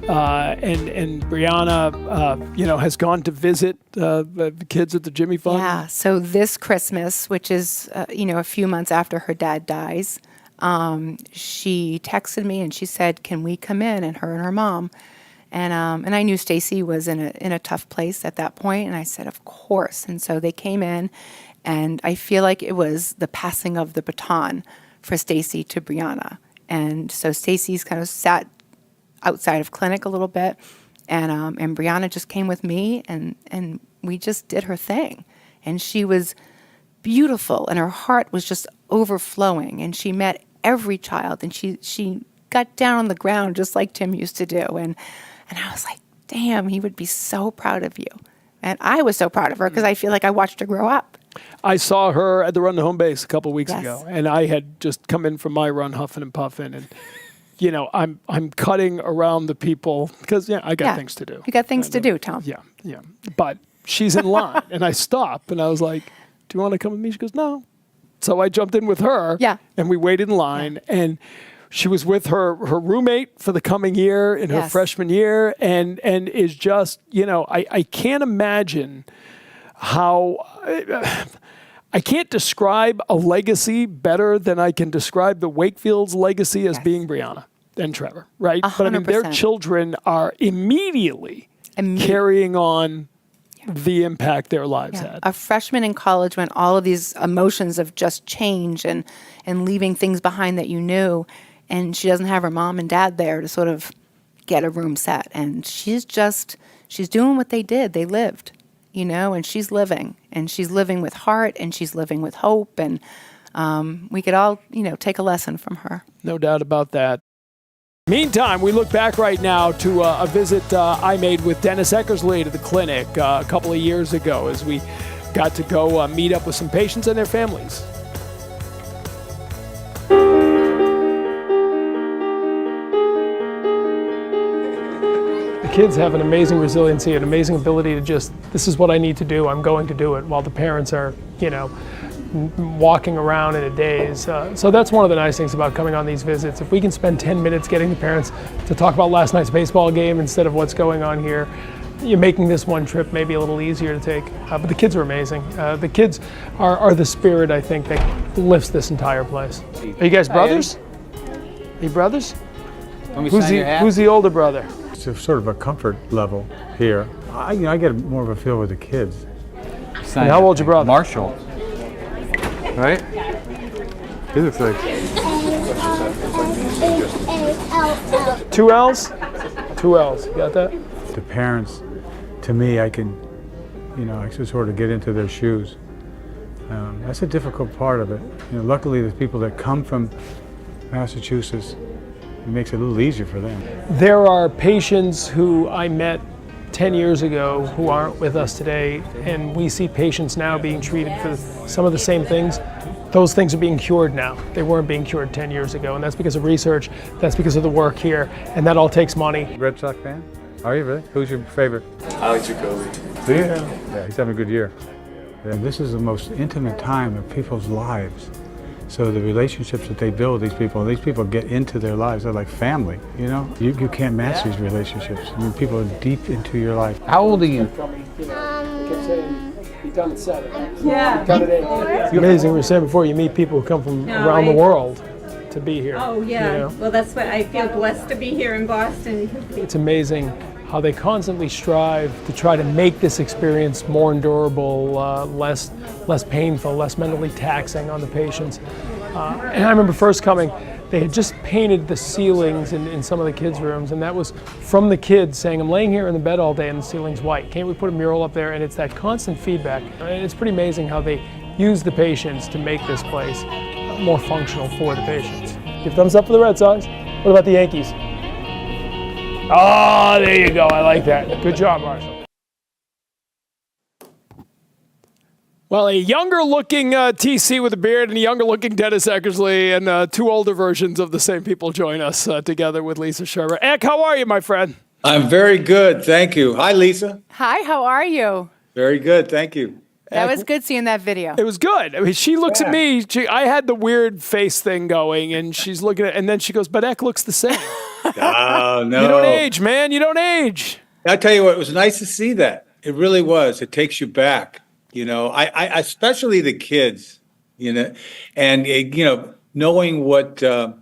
And Brianna, has gone to visit the kids at the Jimmy Fund. Yeah. So this Christmas, which is, a few months after her dad dies, she texted me and she said, "Can we come in?" And her and her mom. And I knew Stacy was in a tough place at that point, and I said, "Of course." And so they came in, and I feel like it was the passing of the baton for Stacy to Brianna. And so Stacy's kind of sat outside of clinic a little bit, and Brianna just came with me, and we just did her thing. And she was beautiful, and her heart was just overflowing, and she met every child, and she got down on the ground just like Tim used to do. And I was like, damn, he would be so proud of you. And I was so proud of her because I feel like I watched her grow up. I saw her at the Run to Home Base a couple of weeks ago, and I had just come in from my run huffing and puffing, and I'm cutting around the people because I got things to do. You got things to do, Tom. Yeah. But she's in line, and I stop, and I was like, "Do you want to come with me?" She goes, "No." So I jumped in with her. Yeah. And we waited in line, and she was with her roommate for the coming year in her freshman year, and is just, I can't imagine how. I can't describe a legacy better than I can describe the Wakefield's legacy as being Brianna and Trevor, right? 100%. But I mean, their children are immediately carrying on the impact their lives had. A freshman in college, when all of these emotions of just change and leaving things behind that you knew, and she doesn't have her mom and dad there to sort of get a room set, and she's doing what they did. They lived, and she's living with heart, and she's living with hope, and we could all, take a lesson from her. No doubt about that. Meantime, we look back right now to a visit I made with Dennis Eckersley to the clinic a couple of years ago as we got to go meet up with some patients and their families. The kids have an amazing resiliency, an amazing ability to just, this is what I need to do, I'm going to do it, while the parents are, walking around in a daze. So that's one of the nice things about coming on these visits. If we can spend 10 minutes getting the parents to talk about last night's baseball game instead of what's going on here, you're making this one trip maybe a little easier to take. But the kids are amazing. The kids are the spirit, I think, that lifts this entire place. Are you guys brothers? Are you brothers? Who's the older brother? It's a sort of a comfort level here. I get more of a feel with the kids. And how old's your brother? Marshall. Right? He looks like... 2 L's? 2 L's. You got that? The parents, to me, I can, I can sort of get into their shoes. That's a difficult part of it. Luckily, the people that come from Massachusetts, it makes it a little easier for them. There are patients who I met 10 years ago who aren't with us today, and we see patients now being treated for some of the same things. Those things are being cured now. They weren't being cured 10 years ago, and that's because of research, that's because of the work here, and that all takes money. Red Sox fan? Are you really? Who's your favorite? Alex Jacoby. Do you? Yeah, he's having a good year. And this is the most intimate time of people's lives. So the relationships that they build, these people get into their lives. They're like family, you know? You can't match these relationships. I mean, people are deep into your life. How old are you? Be done at 7. Yeah. Cut it in. It's amazing. We were saying before, you meet people who come from around the world to be here. Oh, yeah. You know? Well, that's what I feel blessed to be here in Boston. It's amazing how they constantly strive to try to make this experience more endurable, less painful, less mentally taxing on the patients. And I remember first coming, they had just painted the ceilings in some of the kids' rooms, and that was from the kids saying, I'm laying here in the bed all day and the ceiling's white. Can't we put a mural up there? And it's that constant feedback. And it's pretty amazing how they use the patients to make this place more functional for the patients. Give thumbs up for the Red Sox. What about the Yankees? Oh, there you go. I like that. Good job, Marshall. Well, a younger-looking TC with a beard and a younger-looking Dennis Eckersley and two older versions of the same people join us together with Lisa Scherber. Eck, how are you, my friend? I'm very good, thank you. Hi, Lisa. Hi, how are you? Very good, thank you. That was good seeing that video. It was good. I mean, she looks at me. I had the weird face thing going, and she's looking at, and then she goes, "But Eck looks the same." Oh no! You don't age, man. You don't age. I tell you what, it was nice to see that. It really was. It takes you back. You know, I especially the kids. You know, and you know, knowing what how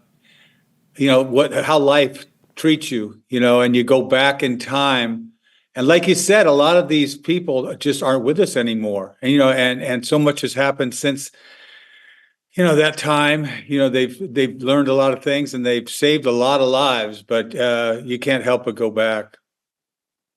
life treats you. You know, and you go back in time. And like you said, a lot of these people just aren't with us anymore. And, you know, and so much has happened since, you know, that time. You know, they've learned a lot of things and they've saved a lot of lives, but you can't help but go back.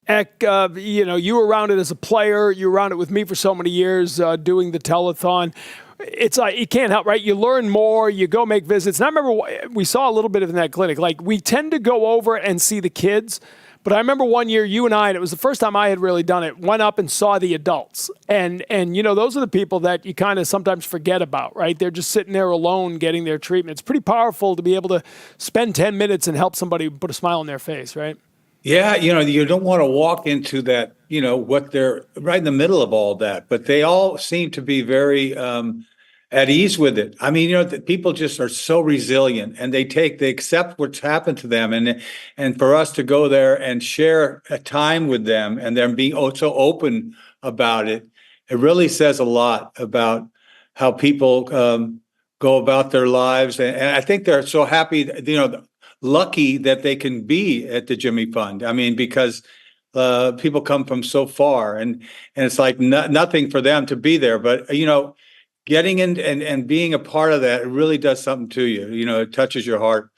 Eck, you know, you were around it as a player. You were around it with me for so many years doing the telethon. It's like you can't help, right? You learn more, you go make visits. And I remember we saw a little bit of in that clinic. Like, we tend to go over and see the kids. But I remember one year, you and I, and it was the first time I had really done it, went up and saw the adults. And you know, those are the people that you kind of sometimes forget about, right? They're just sitting there alone getting their treatment. It's pretty powerful to be able to spend 10 minutes and help somebody put a smile on their face, right? Yeah, you know, you don't want to walk into that, you know, what they're right in the middle of all that. But they all seem to be very at ease with it. I mean, you know, people just are so resilient, and they accept what's happened to them, and for us to go there and share a time with them, and them being so open about it, it really says a lot about how people go about their lives. And I think they're so happy, you know, lucky that they can be at the Jimmy Fund. I mean, because people come from so far, and it's like nothing for them to be there, but you know. Getting in and being a part of that, it really does something to you. You know, it touches your heart.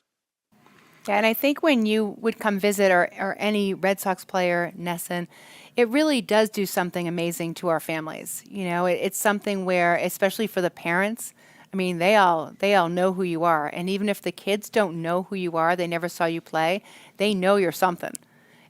Yeah, and I think when you would come visit or any Red Sox player, NESN, it really does do something amazing to our families. You know, it's something where, especially for the parents, I mean, they all know who you are. And even if the kids don't know who you are, they never saw you play, they know you're something.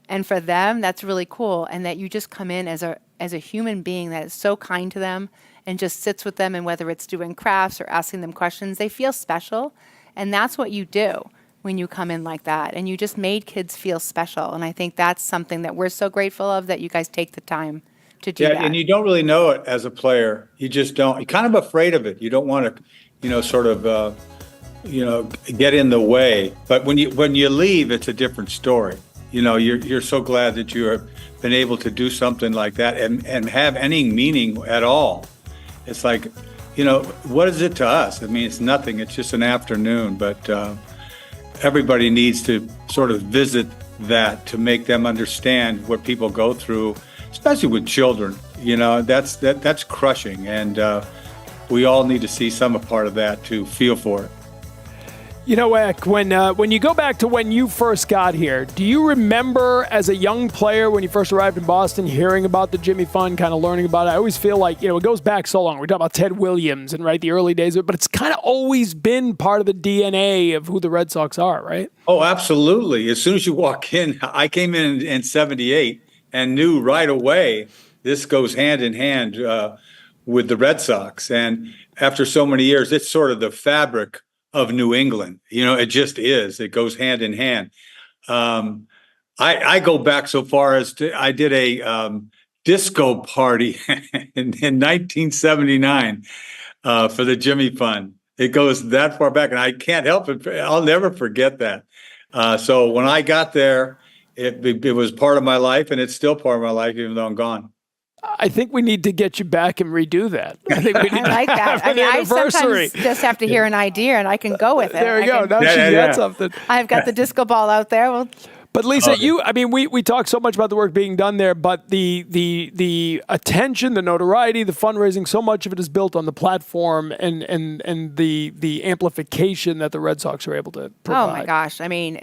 And for them, that's really cool. And that you just come in as a human being that is so kind to them and just sits with them, and whether it's doing crafts or asking them questions, they feel special. And that's what you do when you come in like that. And you just made kids feel special. And I think that's something that we're so grateful of, that you guys take the time to do that. Yeah, and you don't really know it as a player. You just don't. You're kind of afraid of it. You don't want to, you know, sort of, you know, get in the way. But when you leave, it's a different story. You know, you're so glad that you have been able to do something like that and have any meaning at all. It's like, you know, what is it to us? I mean, it's nothing. It's just an afternoon. But everybody needs to sort of visit that to make them understand what people go through, especially with children. You know, that's crushing. And we all need to see some part of that to feel for it. You know, Eck, when you go back to when you first got here, do you remember as a young player when you first arrived in Boston hearing about the Jimmy Fund, kind of learning about it? I always feel like, you know, it goes back so long. We talk about Ted Williams and, right, the early days of it, but it's kind of always been part of the DNA of who the Red Sox are, right? Oh, absolutely. As soon as you walk in, I came in 78, and knew right away this goes hand in hand with the Red Sox. And after so many years, it's sort of the fabric of New England. It just is. It goes hand in hand. I go back so far as I did a disco party in 1979 for the Jimmy Fund. It goes that far back, and I can't help it. I'll never forget that. So when I got there, it was part of my life, and it's still part of my life, even though I'm gone. I think we need to get you back and redo that. I think we need I like that. I mean, I sometimes just have to hear an idea and I can go with it. There we go. Now she's got something. I've got the disco ball out there. Well, but Lisa, we talk so much about the work being done there, but the attention, the notoriety, the fundraising, so much of it is built on the platform and the amplification that the Red Sox are able to provide. Oh my gosh. I mean,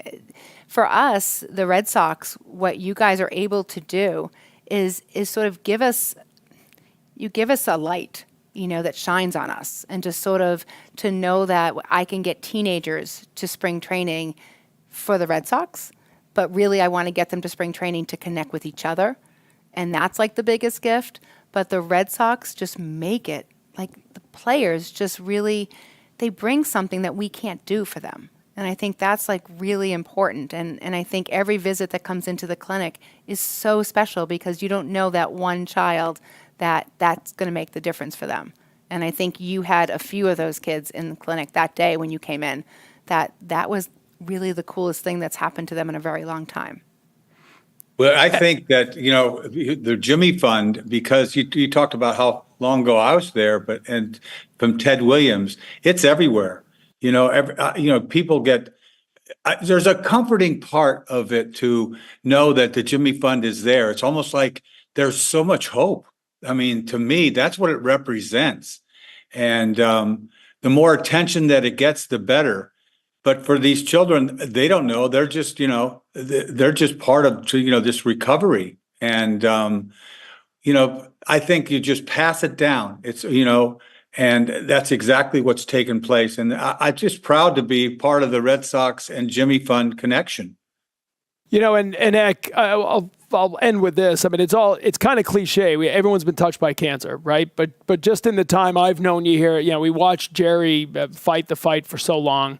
for us, the Red Sox, what you guys are able to do is sort of give us a light, that shines on us, and just sort of to know that I can get teenagers to spring training for the Red Sox, but really I want to get them to spring training to connect with each other. And that's like the biggest gift. But the Red Sox just make it, like the players just really, they bring something that we can't do for them. And I think that's like really important. And I think every visit that comes into the clinic is so special because you don't know that one child that's going to make the difference for them. And I think you had a few of those kids in the clinic that day when you came in, that was really the coolest thing that's happened to them in a very long time. Well, I think that, the Jimmy Fund, because you talked about how long ago I was there, and from Ted Williams, it's everywhere. People get, there's a comforting part of it to know that the Jimmy Fund is there. It's almost like there's so much hope. I mean, to me, that's what it represents. And the more attention that it gets, the better. But for these children, they don't know. They're just, they're just part of, this recovery. And, I think you just pass it down. It's, and that's exactly what's taken place. And I'm just proud to be part of the Red Sox and Jimmy Fund connection. And Eck, I'll end with this. I mean, it's kind of cliche. Everyone's been touched by cancer, right? But just in the time I've known you here, we watched Jerry fight the fight for so long.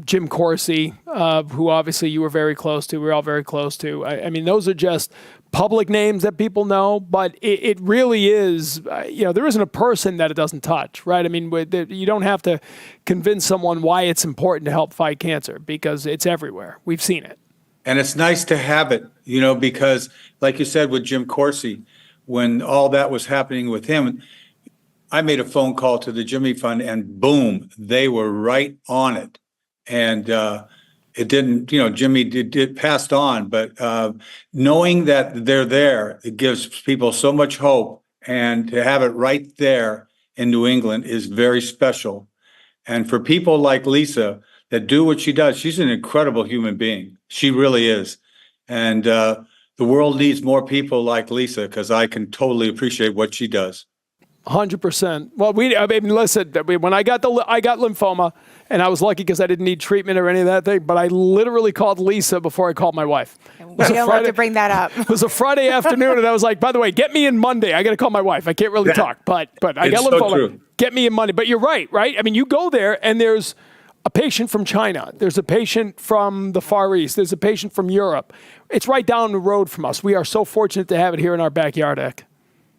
Jim Corsi, who obviously you were very close to, we're all very close to. I mean, those are just public names that people know, but it really is, there isn't a person that it doesn't touch, right? I mean, you don't have to convince someone why it's important to help fight cancer because it's everywhere. We've seen it. And it's nice to have it, because like you said with Jim Corsi, when all that was happening with him, I made a phone call to the Jimmy Fund and boom, they were right on it. And it didn't, Jimmy did passed on, but knowing that they're there, it gives people so much hope. And to have it right there in New England is very special. And for people like Lisa that do what she does, she's an incredible human being. She really is. And the world needs more people like Lisa because I can totally appreciate what she does. 100%. Well, listen, when I got lymphoma, and I was lucky because I didn't need treatment or any of that thing, but I literally called Lisa before I called my wife. We don't like to bring that up. It was a Friday afternoon, and I was like, by the way, get me in Monday. I got to call my wife. I can't really talk, but I got lymphoma. True. Get me in Monday. But you're right? I mean, you go there, and there's a patient from China. There's a patient from the Far East. There's a patient from Europe. It's right down the road from us. We are so fortunate to have it here in our backyard, Eck.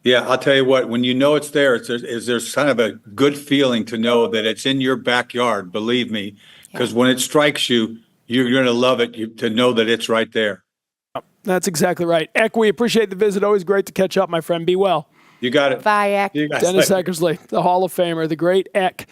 Yeah, I'll tell you what, when you know it's there, there's kind of a good feeling to know that it's in your backyard, believe me, because when it strikes you, you're going to love it to know that it's right there. That's exactly right. Eck, we appreciate the visit. Always great to catch up, my friend. Be well. You got it. Bye, Eck. Dennis Eckersley, the Hall of Famer, the great Eck.